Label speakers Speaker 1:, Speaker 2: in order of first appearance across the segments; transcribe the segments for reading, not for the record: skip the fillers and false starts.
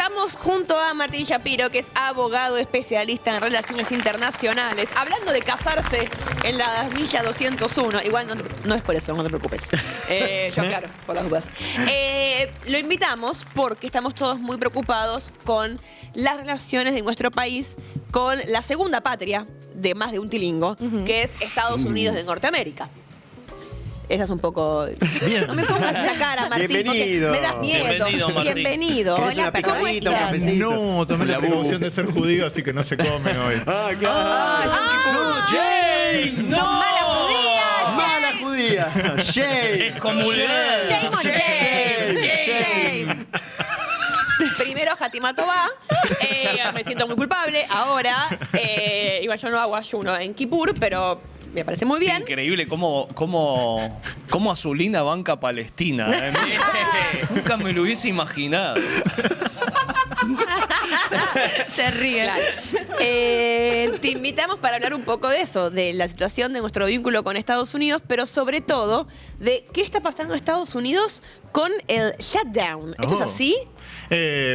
Speaker 1: Estamos junto a Martín Shapiro, que es abogado especialista en relaciones internacionales, hablando de casarse en la Villa 201. Igual no es por eso, no te preocupes. Yo, claro, por las dudas. Lo invitamos porque estamos todos muy preocupados con las relaciones de nuestro país con la segunda patria de más de un tilingo, que es Estados Unidos de Norteamérica. Esa es un poco...
Speaker 2: Bien.
Speaker 1: No me pongas esa cara, Martín,
Speaker 3: Bienvenido.
Speaker 1: porque me das miedo.
Speaker 4: Bienvenido, Martín.
Speaker 1: Bienvenido.
Speaker 3: ¿Querés
Speaker 1: Hola,
Speaker 3: una
Speaker 1: ¿cómo
Speaker 3: picadita, un
Speaker 1: estás?
Speaker 3: cafecito?
Speaker 2: No, tomé la precaución de ser judío, así que no se come hoy.
Speaker 3: Ah, claro.
Speaker 4: ¡Jane! ¡No!
Speaker 1: ¡Sos mala judía!
Speaker 3: ¡Mala judía! ¡Shame!
Speaker 4: Excomulgar.
Speaker 1: Shame on Jane. Primero Hatimato va, me siento muy culpable. Ahora, igual yo no hago ayuno en Kippur, pero me parece muy bien.
Speaker 4: Increíble cómo Azulina banca Palestina. Nunca me lo hubiese imaginado.
Speaker 1: Se ríe. Claro. Te invitamos para hablar un poco de eso, de la situación de nuestro vínculo con Estados Unidos, pero sobre todo de qué está pasando en Estados Unidos con el shutdown. ¿Esto es así?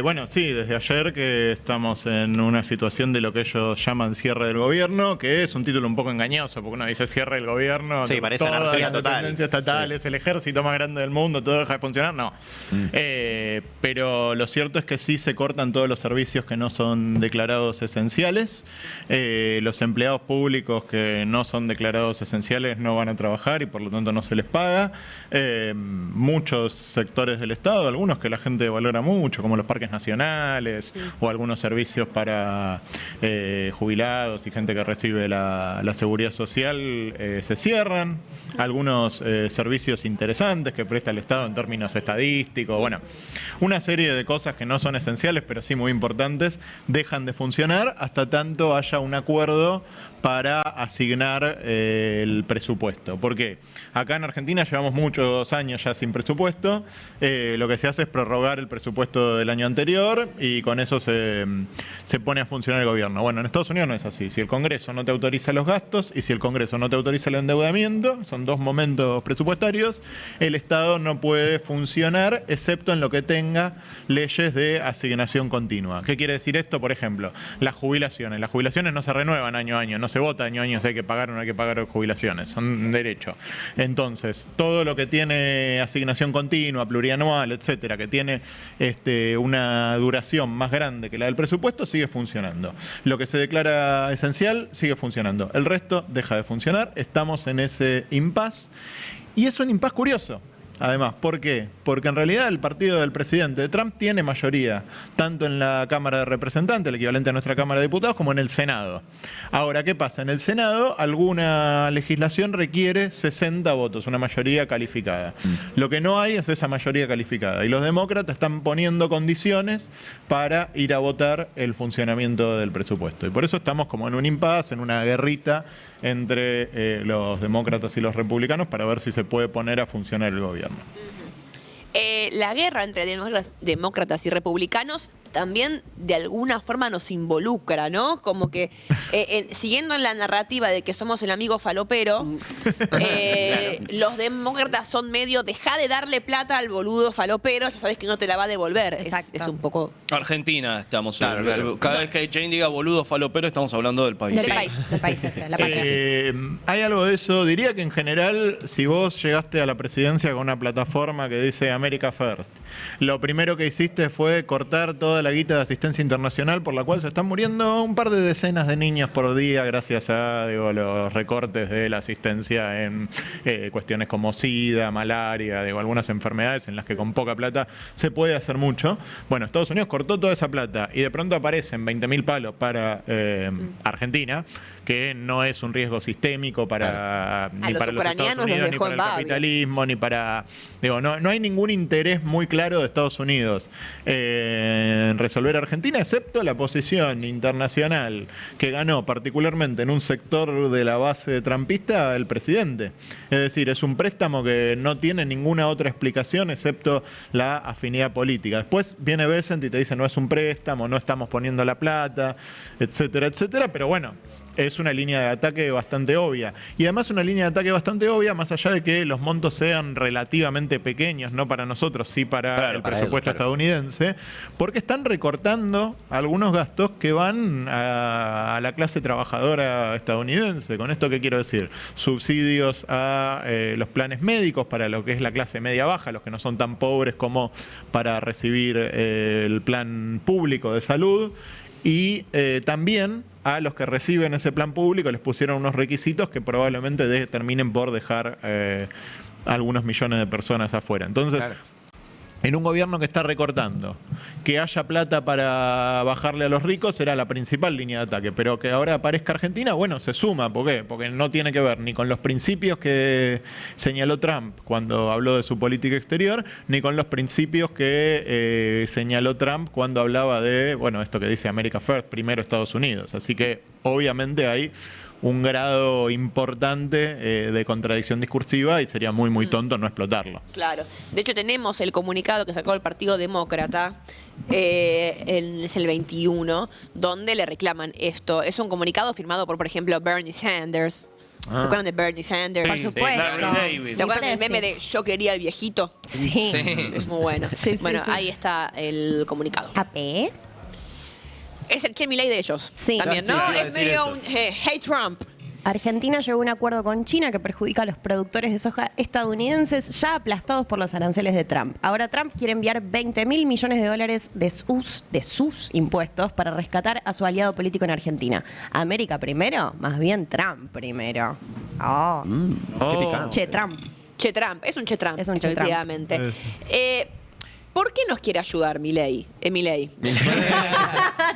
Speaker 2: Bueno, sí, desde ayer que estamos en una situación de lo que ellos llaman cierre del gobierno, que es un título un poco engañoso, porque uno dice cierre del gobierno,
Speaker 3: Sí, parece
Speaker 2: toda
Speaker 3: anarquía
Speaker 2: la
Speaker 3: total.
Speaker 2: dependencia estatal, es el ejército más grande del mundo, todo deja de funcionar, no. Pero lo cierto es que sí se cortan todos los servicios que no son declarados esenciales. Los empleados públicos que no son declarados esenciales no van a trabajar y por lo tanto no se les paga. Muchos sectores del Estado, algunos que la gente valora mucho, como los parques nacionales o algunos servicios para jubilados y gente que recibe la seguridad social, se cierran. Algunos servicios interesantes que presta el Estado en términos estadísticos. Bueno, una serie de cosas que no son esenciales, pero sí muy importantes, dejan de funcionar hasta tanto haya un acuerdo para asignar el presupuesto. ¿Por qué? Acá en Argentina llevamos muchos años ya sin presupuesto. Lo que se hace es prorrogar el presupuesto del año anterior y con eso se pone a funcionar el gobierno. Bueno, en Estados Unidos no es así. Si el Congreso no te autoriza los gastos y si el Congreso no te autoriza el endeudamiento, son dos momentos presupuestarios, el Estado no puede funcionar excepto en lo que tenga leyes de asignación continua. ¿Qué quiere decir esto? Por ejemplo, las jubilaciones. Las jubilaciones no se renuevan año a año, no se vota año a año si hay que pagar o no hay que pagar jubilaciones, son un derecho. Entonces, todo lo que tiene asignación continua, plurianual, etcétera, que tiene una duración más grande que la del presupuesto, sigue funcionando. Lo que se declara esencial sigue funcionando. El resto deja de funcionar. Estamos en ese impasse. Y es un impasse curioso. Además, ¿por qué? Porque en realidad el partido del presidente Trump tiene mayoría, tanto en la Cámara de Representantes, el equivalente a nuestra Cámara de Diputados, como en el Senado. Ahora, ¿qué pasa? En el Senado, alguna legislación requiere 60 votos, una mayoría calificada. Lo que no hay es esa mayoría calificada. Y los demócratas están poniendo condiciones para ir a votar el funcionamiento del presupuesto. Y por eso estamos como en un impasse, en una guerrita entre los demócratas y los republicanos para ver si se puede poner a funcionar el gobierno.
Speaker 1: La guerra entre demócratas y republicanos también de alguna forma nos involucra, ¿no? Como que siguiendo en la narrativa de que somos el amigo falopero, los demócratas son medio, deja de darle plata al boludo falopero, ya sabes que no te la va a devolver. Es un poco...
Speaker 4: Argentina estamos.
Speaker 3: Claro.
Speaker 4: Cada vez que Jane diga boludo falopero, estamos hablando del país.
Speaker 1: Del país la patria.
Speaker 2: Hay algo de eso. Diría que en general, si vos llegaste a la presidencia con una plataforma que dice America First, lo primero que hiciste fue cortar toda la guita de asistencia internacional por la cual se están muriendo un par de decenas de niños por día gracias a los recortes de la asistencia en cuestiones como SIDA, malaria, algunas enfermedades en las que con poca plata se puede hacer mucho. Bueno, Estados Unidos cortó toda esa plata y de pronto aparecen 20.000 palos para Argentina, que no es un riesgo sistémico para, ni para los Estados Unidos, ni para el capitalismo, ni para... no hay ningún interés muy claro de Estados Unidos en resolver Argentina, excepto la posición internacional que ganó particularmente en un sector de la base trumpista el presidente. Es decir, es un préstamo que no tiene ninguna otra explicación excepto la afinidad política. Después viene Bessent y te dice no es un préstamo, no estamos poniendo la plata, etcétera, etcétera, pero bueno, es una línea de ataque bastante obvia. Y además una línea de ataque bastante obvia, más allá de que los montos sean relativamente pequeños, no para nosotros, sí para el presupuesto estadounidense, porque están recortando algunos gastos que van a la clase trabajadora estadounidense. ¿Con esto qué quiero decir? Subsidios a los planes médicos para lo que es la clase media-baja, los que no son tan pobres como para recibir el plan público de salud. Y también a los que reciben ese plan público les pusieron unos requisitos que probablemente terminen por dejar algunos millones de personas afuera. Entonces, en un gobierno que está recortando, que haya plata para bajarle a los ricos será la principal línea de ataque, pero que ahora aparezca Argentina, bueno, se suma. ¿Por qué? Porque no tiene que ver ni con los principios que señaló Trump cuando habló de su política exterior, ni con los principios que señaló Trump cuando hablaba de, bueno, esto que dice America First, primero Estados Unidos. Así que obviamente hay un grado importante de contradicción discursiva y sería muy tonto no explotarlo.
Speaker 1: Claro. De hecho, tenemos el comunicado que sacó el Partido Demócrata, es el 21, donde le reclaman esto. Es un comunicado firmado por ejemplo, Bernie Sanders. ¿Se acuerdan de Bernie Sanders?
Speaker 5: Por supuesto.
Speaker 4: David.
Speaker 1: ¿Se acuerdan del meme de yo quería el viejito?
Speaker 5: Sí.
Speaker 1: Es muy bueno.
Speaker 5: Sí,
Speaker 1: Bueno,
Speaker 5: sí.
Speaker 1: ahí está el comunicado.
Speaker 5: AP.
Speaker 1: Es el Che Milei de ellos.
Speaker 5: Sí.
Speaker 1: También,
Speaker 3: Claro,
Speaker 1: ¿no?
Speaker 3: sí, te iba a
Speaker 1: Es
Speaker 3: decir
Speaker 1: medio
Speaker 3: eso.
Speaker 1: un hey Trump.
Speaker 5: Argentina llegó a un acuerdo con China que perjudica a los productores de soja estadounidenses ya aplastados por los aranceles de Trump. Ahora Trump quiere enviar $20.000 millones de sus impuestos para rescatar a su aliado político en Argentina. ¿América primero? Más bien Trump primero. Oh.
Speaker 3: Qué picante.
Speaker 5: Che, Trump.
Speaker 1: Che Trump. Es un Che Trump.
Speaker 5: Es un Che Trump.
Speaker 1: efectivamente.
Speaker 2: Es.
Speaker 1: ¿Por qué nos quiere ayudar Milei? Milei.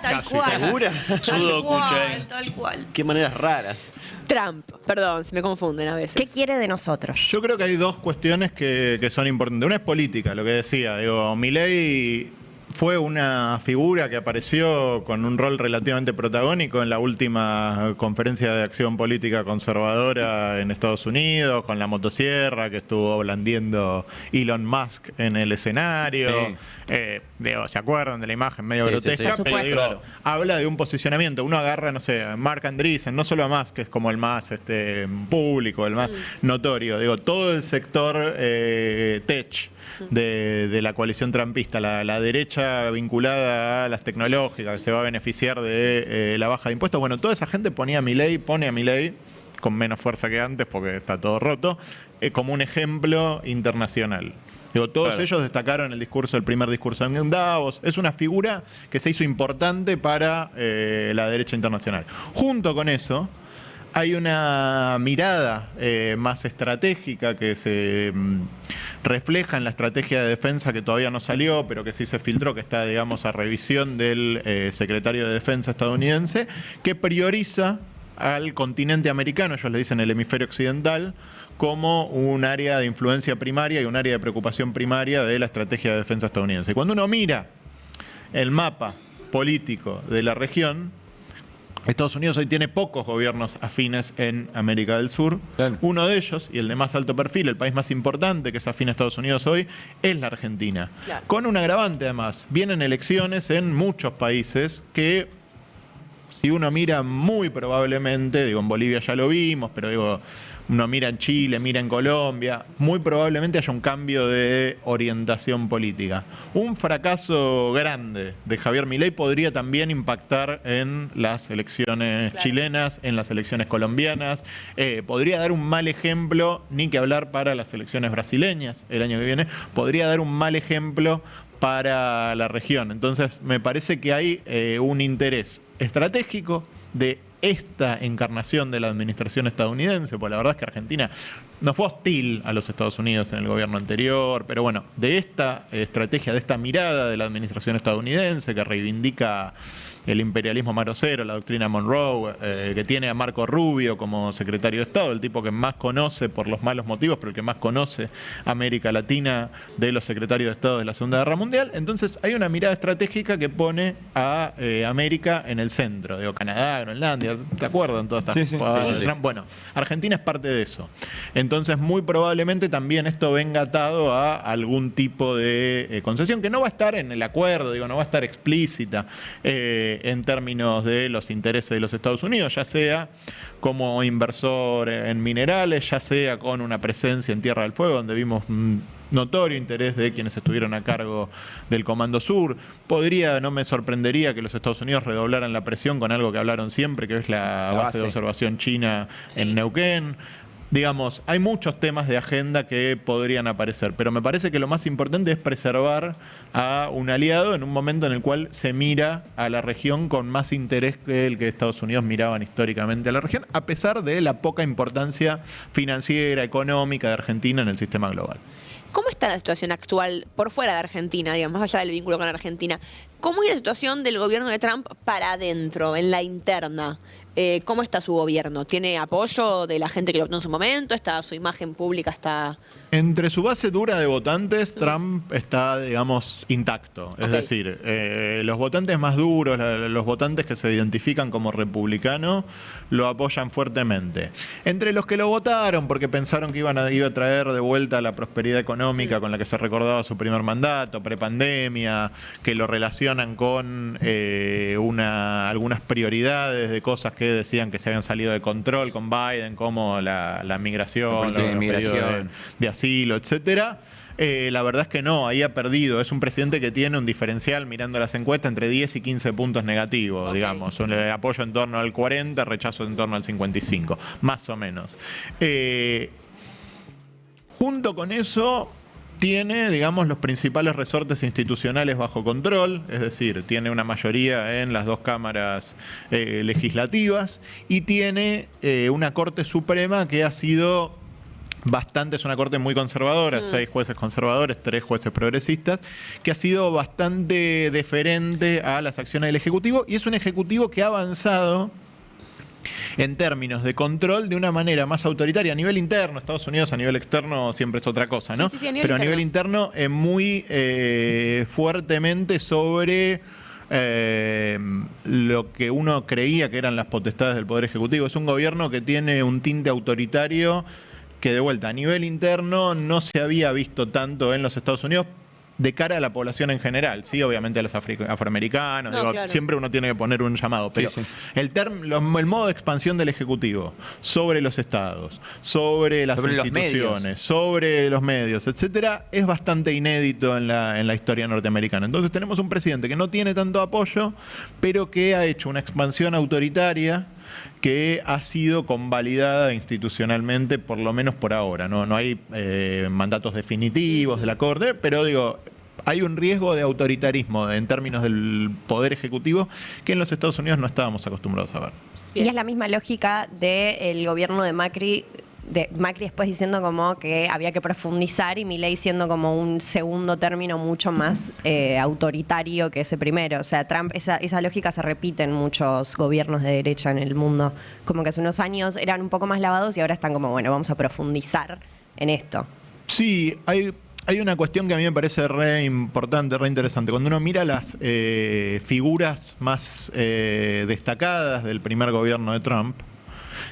Speaker 5: Tal cual.
Speaker 3: ¿Segura?
Speaker 4: Sudoku, che.
Speaker 5: Tal cual.
Speaker 3: Qué maneras raras.
Speaker 1: Trump. Perdón, se me confunden a veces.
Speaker 5: ¿Qué quiere de nosotros?
Speaker 2: Yo creo que hay dos cuestiones que son importantes. Una es política, lo que decía. Digo, Milei fue una figura que apareció con un rol relativamente protagónico en la última conferencia de acción política conservadora en Estados Unidos, con la motosierra que estuvo blandiendo Elon Musk en el escenario. Digo, ¿se acuerdan de la imagen medio
Speaker 3: Sí, sí, sí.
Speaker 2: grotesca?
Speaker 5: Por
Speaker 2: Pero
Speaker 5: supuesto.
Speaker 2: digo, habla de un posicionamiento. Uno agarra, no sé, a Mark Andreessen, no solo a Musk, que es como el más público, el más notorio. Digo, todo el sector tech de la coalición trumpista, la derecha vinculada a las tecnológicas, que se va a beneficiar de la baja de impuestos. Bueno, toda esa gente pone a Milei con menos fuerza que antes porque está todo roto, como un ejemplo internacional. Digo, todos
Speaker 4: Claro.
Speaker 2: ellos destacaron el primer discurso en Davos. Es una figura que se hizo importante para la derecha internacional. Junto con eso, hay una mirada más estratégica que se refleja en la estrategia de defensa que todavía no salió, pero que sí se filtró, que está, digamos, a revisión del secretario de Defensa estadounidense, que prioriza al continente americano, ellos le dicen el hemisferio occidental, como un área de influencia primaria y un área de preocupación primaria de la estrategia de defensa estadounidense. Y cuando uno mira el mapa político de la región, Estados Unidos hoy tiene pocos gobiernos afines en América del Sur.
Speaker 3: Claro.
Speaker 2: Uno de ellos, y el de más alto perfil, el país más importante que es afín a Estados Unidos hoy, es la Argentina.
Speaker 1: Claro.
Speaker 2: Con un agravante además. Vienen elecciones en muchos países que, si uno mira muy probablemente, digo, en Bolivia ya lo vimos, pero digo, uno mira en Chile, mira en Colombia, muy probablemente haya un cambio de orientación política. Un fracaso grande de Javier Milei podría también impactar en las elecciones chilenas, en las elecciones colombianas, podría dar un mal ejemplo, ni que hablar para las elecciones brasileñas el año que viene, podría dar un mal ejemplo para la región. Entonces, me parece que hay un interés estratégico de esta encarnación de la administración estadounidense, porque la verdad es que Argentina no fue hostil a los Estados Unidos en el gobierno anterior, pero bueno, de esta estrategia, de esta mirada de la administración estadounidense que reivindica el imperialismo marocero, la doctrina Monroe, que tiene a Marco Rubio como secretario de Estado, el tipo que más conoce por los malos motivos, pero el que más conoce América Latina de los secretarios de Estado de la Segunda Guerra Mundial. Entonces hay una mirada estratégica que pone a América en el centro. Digo, Canadá, Groenlandia, ¿te acuerdan todas esas
Speaker 3: Sí, sí.
Speaker 2: cosas?
Speaker 3: Sí, sí, sí.
Speaker 2: Bueno, Argentina es parte de eso. Entonces, muy probablemente también esto venga atado a algún tipo de concesión, que no va a estar en el acuerdo, no va a estar explícita en términos de los intereses de los Estados Unidos, ya sea como inversor en minerales, ya sea con una presencia en Tierra del Fuego, donde vimos notorio interés de quienes estuvieron a cargo del Comando Sur. No me sorprendería que los Estados Unidos redoblaran la presión con algo que hablaron siempre, que es la base de observación china en Neuquén. Digamos, hay muchos temas de agenda que podrían aparecer, pero me parece que lo más importante es preservar a un aliado en un momento en el cual se mira a la región con más interés que el que Estados Unidos miraban históricamente a la región, a pesar de la poca importancia financiera, económica de Argentina en el sistema global.
Speaker 1: ¿Cómo está la situación actual por fuera de Argentina, digamos, más allá del vínculo con Argentina? ¿Cómo es la situación del gobierno de Trump para adentro, en la interna? ¿Cómo está su gobierno? ¿Tiene apoyo de la gente que lo votó en su momento? ¿Su imagen pública está...?
Speaker 2: Entre su base dura de votantes, Trump está, digamos, intacto. Es decir, los votantes más duros, los votantes que se identifican como republicanos, lo apoyan fuertemente. Entre los que lo votaron porque pensaron que iba a traer de vuelta la prosperidad económica con la que se recordaba su primer mandato, prepandemia, que lo relacionan con algunas prioridades de cosas que decían que se habían salido de control con Biden, como la migración, los pedidos de asilo, etcétera. La verdad es que no, ahí ha perdido. Es un presidente que tiene un diferencial, mirando las encuestas, entre 10 y 15 puntos negativos, digamos. Un apoyo en torno al 40, rechazo en torno al 55, más o menos. Junto con eso, tiene, digamos, los principales resortes institucionales bajo control, es decir, tiene una mayoría en las dos cámaras legislativas y tiene una Corte Suprema que ha sido es una corte muy conservadora, 6 jueces conservadores, 3 jueces progresistas, que ha sido bastante deferente a las acciones del Ejecutivo, y es un Ejecutivo que ha avanzado en términos de control de una manera más autoritaria a nivel interno. Estados Unidos a nivel externo siempre es otra cosa, ¿no?
Speaker 1: Sí,
Speaker 2: pero a nivel interno muy fuertemente sobre lo que uno creía que eran las potestades del Poder Ejecutivo. Es un gobierno que tiene un tinte autoritario que, de vuelta, a nivel interno no se había visto tanto en los Estados Unidos de cara a la población en general, sí, obviamente a los afroamericanos, siempre uno tiene que poner un llamado, pero el modo de expansión del Ejecutivo sobre los estados, sobre las instituciones, sobre los medios, etcétera, es bastante inédito en la historia norteamericana. Entonces tenemos un presidente que no tiene tanto apoyo, pero que ha hecho una expansión autoritaria que ha sido convalidada institucionalmente, por lo menos por ahora. No hay mandatos definitivos de la Corte, pero digo, hay un riesgo de autoritarismo en términos del Poder Ejecutivo que en los Estados Unidos no estábamos acostumbrados a ver.
Speaker 5: Y es la misma lógica del gobierno de Macri después diciendo como que había que profundizar, y Milei siendo como un segundo término mucho más autoritario que ese primero. O sea, Trump, esa lógica se repite en muchos gobiernos de derecha en el mundo. Como que hace unos años eran un poco más lavados y ahora están como, bueno, vamos a profundizar en esto.
Speaker 2: Sí, hay una cuestión que a mí me parece re importante, re interesante. Cuando uno mira las figuras más destacadas del primer gobierno de Trump,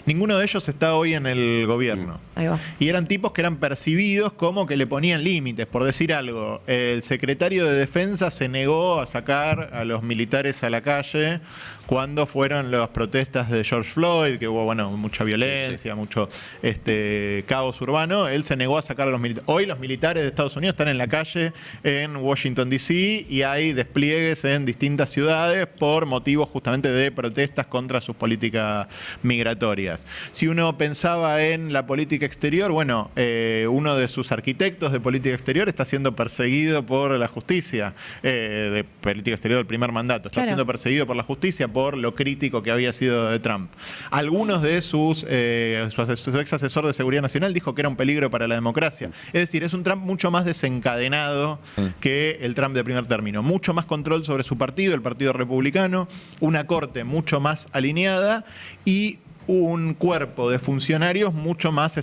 Speaker 2: ninguno de ellos está hoy en el gobierno.
Speaker 5: Ahí va.
Speaker 2: Y eran tipos que eran percibidos como que le ponían límites. Por decir algo, el secretario de Defensa se negó a sacar a los militares a la calle cuando fueron las protestas de George Floyd, que hubo mucha violencia, mucho caos urbano. Él se negó a sacar a los militares. Hoy los militares de Estados Unidos están en la calle en Washington, D.C., y hay despliegues en distintas ciudades por motivos justamente de protestas contra sus políticas migratorias. Si uno pensaba en la política exterior, uno de sus arquitectos de política exterior está siendo perseguido por la justicia, de política exterior del primer mandato. Está siendo perseguido por la justicia por lo crítico que había sido de Trump. Algunos de su ex asesor de seguridad nacional dijo que era un peligro para la democracia. Es decir, es un Trump mucho más desencadenado que el Trump de primer término. Mucho más control sobre su partido, el Partido Republicano, una corte mucho más alineada y un cuerpo de funcionarios mucho más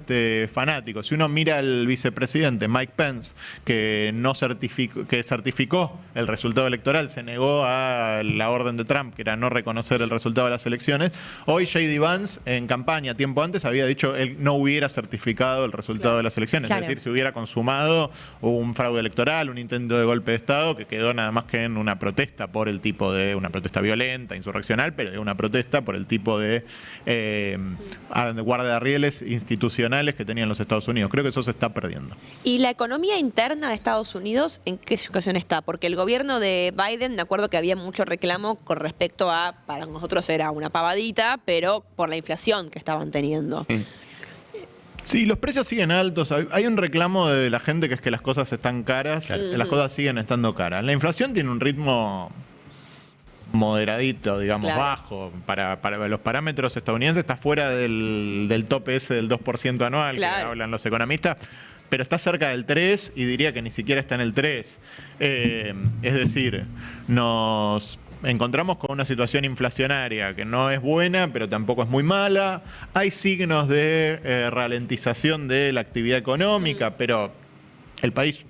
Speaker 2: fanático. Si uno mira al vicepresidente Mike Pence, que no certificó el resultado electoral, se negó a la orden de Trump, que era no reconocer el resultado de las elecciones, hoy J.D. Vance, en campaña, tiempo antes, había dicho él no hubiera certificado el resultado de las elecciones.
Speaker 5: Claro.
Speaker 2: Es decir, si hubiera consumado un fraude electoral, un intento de golpe de Estado, que quedó nada más que en una protesta por el tipo de, una protesta violenta, insurreccional, pero de una protesta por el tipo de guardarrieles institucionales que tenían los Estados Unidos. Creo que eso se está perdiendo.
Speaker 1: ¿Y la economía interna de Estados Unidos en qué situación está? Porque el gobierno de Biden, de acuerdo que había mucho reclamo con respecto a, para nosotros era una pavadita, pero por la inflación que estaban teniendo.
Speaker 2: Sí, los precios siguen altos. Hay un reclamo de la gente que es que las cosas están caras, las cosas siguen estando caras. La inflación tiene un ritmo moderadito, digamos,
Speaker 1: Claro.
Speaker 2: bajo. Para los parámetros estadounidenses está fuera del tope ese del 2% anual
Speaker 1: Claro.
Speaker 2: que hablan los economistas, pero está cerca del 3 y diría que ni siquiera está en el 3. Es decir, nos encontramos con una situación inflacionaria que no es buena, pero tampoco es muy mala. Hay signos de ralentización de la actividad económica, pero el país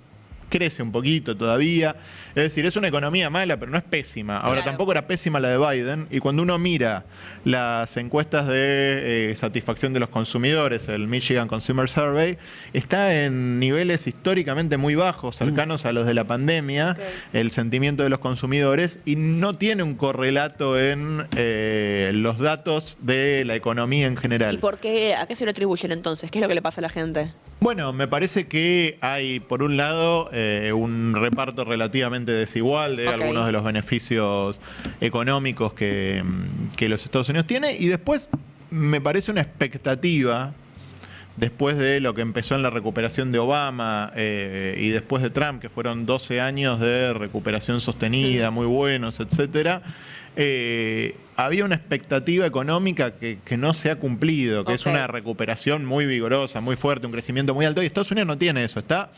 Speaker 2: crece un poquito todavía. Es decir, es una economía mala, pero no es pésima. Ahora,
Speaker 1: Claro.
Speaker 2: tampoco era pésima la de Biden. Y cuando uno mira las encuestas de satisfacción de los consumidores, el Michigan Consumer Survey, está en niveles históricamente muy bajos, cercanos a los de la pandemia, el sentimiento de los consumidores, y no tiene un correlato en los datos de la economía en general.
Speaker 1: ¿Y por qué? ¿A qué se lo atribuyen entonces? ¿Qué es lo que le pasa a la gente?
Speaker 2: Bueno, me parece que hay, por un lado, un reparto relativamente desigual de
Speaker 1: Ok.
Speaker 2: algunos de los beneficios económicos que los Estados Unidos tiene, y después me parece una expectativa, después de lo que empezó en la recuperación de Obama y después de Trump, que fueron 12 años de recuperación sostenida, muy buenos, etcétera. Había una expectativa económica que no se ha cumplido, que es
Speaker 1: Ok.
Speaker 2: una recuperación muy vigorosa, muy fuerte, un crecimiento muy alto. Y Estados Unidos no tiene eso, está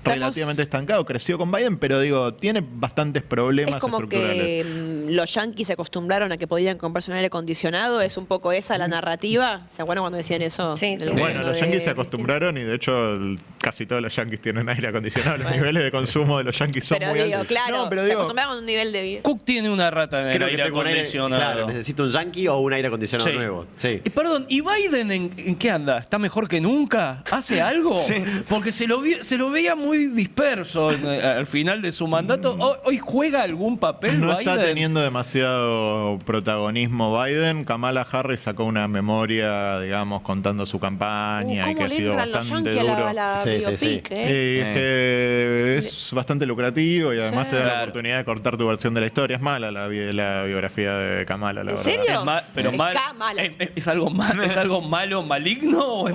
Speaker 2: relativamente estancado, creció con Biden, pero digo, tiene bastantes problemas
Speaker 1: Es como
Speaker 2: estructurales.
Speaker 1: que los yanquis se acostumbraron a que podían comprarse un aire acondicionado. ¿Es un poco esa la narrativa? ¿Se acuerdan cuando decían eso?
Speaker 5: Sí,
Speaker 1: Del
Speaker 5: sí.
Speaker 1: gobierno
Speaker 2: Bueno, los
Speaker 1: de-
Speaker 2: yanquis se acostumbraron y de hecho casi todos los yanquis tienen aire acondicionado. Los niveles de consumo de los yanquis son
Speaker 1: Pero
Speaker 2: muy
Speaker 1: digo,
Speaker 2: altos.
Speaker 1: claro,
Speaker 2: No, pero
Speaker 1: se
Speaker 2: digo,
Speaker 1: acostumbraron a un nivel de vida.
Speaker 4: Cook tiene una rata en el
Speaker 3: Creo que
Speaker 4: aire
Speaker 3: tengo un aire,
Speaker 4: acondicionado.
Speaker 3: claro, necesito un Yankee o un aire acondicionado
Speaker 4: Sí.
Speaker 3: nuevo. Sí.
Speaker 4: Y perdón, ¿y Biden en qué anda? ¿Está mejor que nunca? ¿Hace algo? Porque se lo veía muy disperso al final de su mandato. ¿Hoy juega algún papel
Speaker 2: no
Speaker 4: Biden?
Speaker 2: está teniendo demasiado protagonismo Biden. Kamala Harris sacó una memoria, digamos, contando su campaña y que
Speaker 1: ¿Cómo
Speaker 2: ha
Speaker 1: le
Speaker 2: sido
Speaker 1: entran los
Speaker 2: bastante
Speaker 1: yanquis
Speaker 2: duro.
Speaker 1: a la
Speaker 3: Sí, sí, sí.
Speaker 1: biopic,
Speaker 2: Es que es bastante lucrativo y además
Speaker 1: Sí.
Speaker 2: te da la
Speaker 4: Claro.
Speaker 2: oportunidad de cortar tu versión de la historia. Es mala la biografía de Kamala, la
Speaker 1: ¿En
Speaker 2: verdad.
Speaker 1: serio?
Speaker 4: Pero
Speaker 1: Es
Speaker 4: mal,
Speaker 1: Kamala.
Speaker 4: ¿Es algo malo, es algo malo, maligno o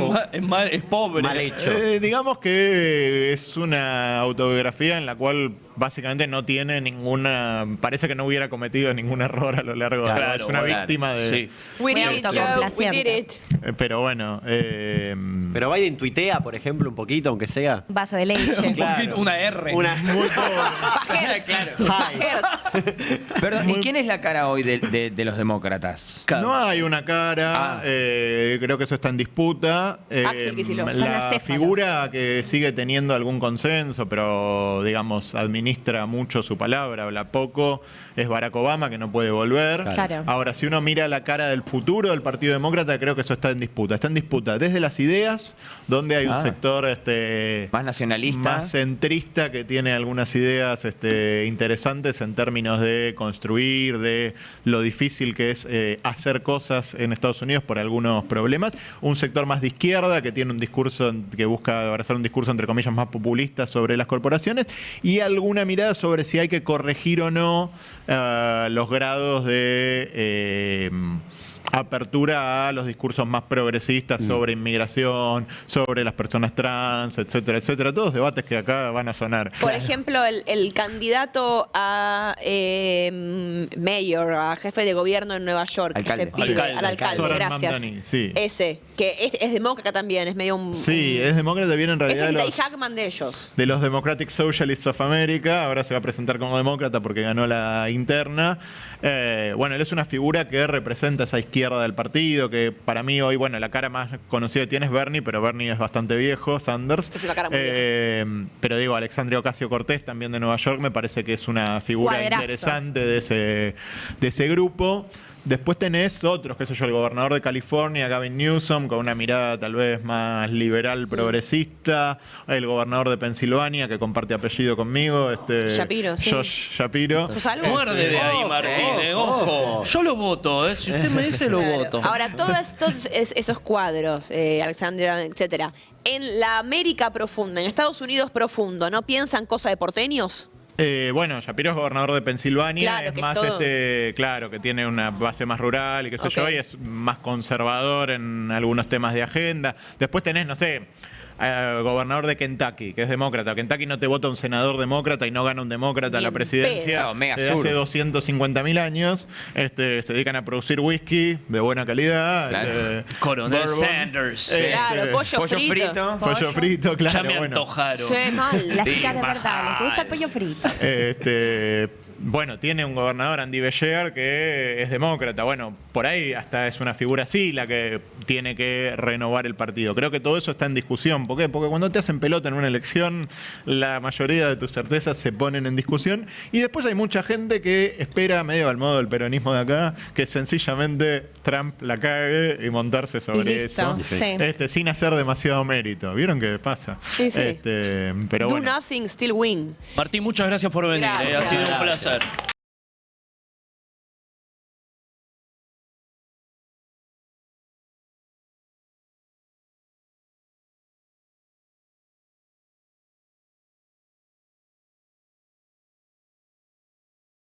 Speaker 4: es pobre?
Speaker 3: Mal hecho.
Speaker 2: Digamos que es una autobiografía en la cual básicamente no tiene ninguna, parece que no hubiera cometido ningún error a lo largo de
Speaker 4: Claro,
Speaker 2: es una
Speaker 4: claro.
Speaker 2: víctima de,
Speaker 4: Sí.
Speaker 1: We
Speaker 5: Muy
Speaker 1: did it, Joe. We
Speaker 5: autocomplaciente.
Speaker 1: did it.
Speaker 2: pero bueno,
Speaker 3: Pero Biden tuitea, por ejemplo, un poquito, aunque sea.
Speaker 5: Vaso de leche.
Speaker 4: Un
Speaker 3: Claro.
Speaker 4: poquito, una R.
Speaker 3: Una,
Speaker 2: muy pobre.
Speaker 1: Pajero. Pajero.
Speaker 6: Perdón, ¿y quién es la cara hoy de los demócratas?
Speaker 4: Claro.
Speaker 2: No hay una cara,
Speaker 6: Ah.
Speaker 2: creo que eso está en disputa.
Speaker 1: Axel Kicillof.
Speaker 5: Son
Speaker 2: La
Speaker 5: acéfalos.
Speaker 2: figura que sigue teniendo algún consenso, pero digamos, administra mucho su palabra, habla poco, es Barack Obama, que no puede volver.
Speaker 5: Claro.
Speaker 2: Ahora, si uno mira la cara del futuro del Partido Demócrata, creo que eso está en disputa. Está en disputa desde las ideas, donde hay un sector
Speaker 6: Más nacionalista.
Speaker 2: más centrista que tiene algunas ideas interesantes en términos de construir, de lo difícil que es hacer cosas en Estados Unidos por algunos problemas. Un sector más de izquierda que tiene un discurso que busca abrazar un discurso entre comillas más populista sobre las corporaciones y alguna mirada sobre si hay que corregir o no los grados de apertura a los discursos más progresistas sobre inmigración, sobre las personas trans, etcétera, etcétera. Todos debates que acá van a sonar.
Speaker 1: Por ejemplo, el candidato a mayor, a jefe de gobierno en Nueva York,
Speaker 6: Alcalde.
Speaker 1: este pibe,
Speaker 4: Alcalde.
Speaker 1: al alcalde,
Speaker 2: Zoran
Speaker 1: gracias.
Speaker 2: Mamdani, sí.
Speaker 1: Ese, que es demócrata también, es medio un...
Speaker 2: Sí, es demócrata, viene en
Speaker 1: Es
Speaker 2: realidad
Speaker 1: el
Speaker 2: de
Speaker 1: Ty
Speaker 2: los,
Speaker 1: Hackman de ellos.
Speaker 2: de los Democratic Socialists of America. Ahora se va a presentar como demócrata porque ganó la interna. Bueno, él es una figura que representa esa izquierda izquierda del partido, que para mí hoy, bueno, la cara más conocida que tiene es Bernie, pero Bernie es bastante viejo, Sanders.
Speaker 1: Es una cara muy
Speaker 2: Pero digo, Alexandria Ocasio-Cortez, también de Nueva York, me parece que es una figura
Speaker 5: Cuadrazo.
Speaker 2: interesante de ese grupo. Después tenés otros, qué sé yo, el gobernador de California, Gavin Newsom, con una mirada tal vez más liberal, progresista. El gobernador de Pensilvania, que comparte apellido conmigo,
Speaker 1: Shapiro, sí.
Speaker 2: Josh Shapiro.
Speaker 1: Sus alumnos.
Speaker 4: Muerde de ahí, Martín, ojo. Yo lo voto, si usted me dice, lo
Speaker 1: Claro.
Speaker 4: voto.
Speaker 1: Ahora, todos esos cuadros, Alexandria, etcétera, en la América profunda, en Estados Unidos profundo, ¿no piensan cosa de porteños?
Speaker 2: Bueno, Shapiro es gobernador de Pensilvania,
Speaker 1: Claro,
Speaker 2: es
Speaker 1: que
Speaker 2: más
Speaker 1: es todo.
Speaker 2: claro, que tiene una base más rural y qué sé yo,
Speaker 1: Ok.
Speaker 2: y es más conservador en algunos temas de agenda. Después tenés, no sé, gobernador de Kentucky, que es demócrata. Kentucky no te vota un senador demócrata y no gana un demócrata
Speaker 1: Ni
Speaker 2: la
Speaker 1: en
Speaker 2: presidencia
Speaker 6: pedo. Mega
Speaker 2: desde
Speaker 6: sur.
Speaker 2: hace 250.000 años. Se dedican a producir whisky de buena calidad.
Speaker 6: Claro.
Speaker 4: Coronel
Speaker 2: bourbon.
Speaker 4: Sanders.
Speaker 1: Claro, pollo frito.
Speaker 2: Pollo frito, claro.
Speaker 4: Ya me
Speaker 2: bueno.
Speaker 4: antojaron.
Speaker 1: Sí, mal.
Speaker 5: Las
Speaker 6: Sí,
Speaker 5: chicas de verdad, les gusta el pollo frito.
Speaker 2: Bueno, tiene un gobernador, Andy Beshear, que es demócrata. Bueno, por ahí hasta es una figura así la que tiene que renovar el partido. Creo que todo eso está en discusión. ¿Por qué? Porque cuando te hacen pelota en una elección, la mayoría de tus certezas se ponen en discusión. Y después hay mucha gente que espera, medio al modo del peronismo de acá, que sencillamente Trump la cague y montarse sobre
Speaker 5: Y listo,
Speaker 2: eso.
Speaker 5: sí.
Speaker 2: Sin hacer demasiado mérito. ¿Vieron qué pasa?
Speaker 1: Sí, sí.
Speaker 2: Pero
Speaker 1: Do
Speaker 2: bueno.
Speaker 1: nothing, still win.
Speaker 4: Martín, muchas gracias por venir.
Speaker 1: Gracias.
Speaker 4: Ha sido un placer.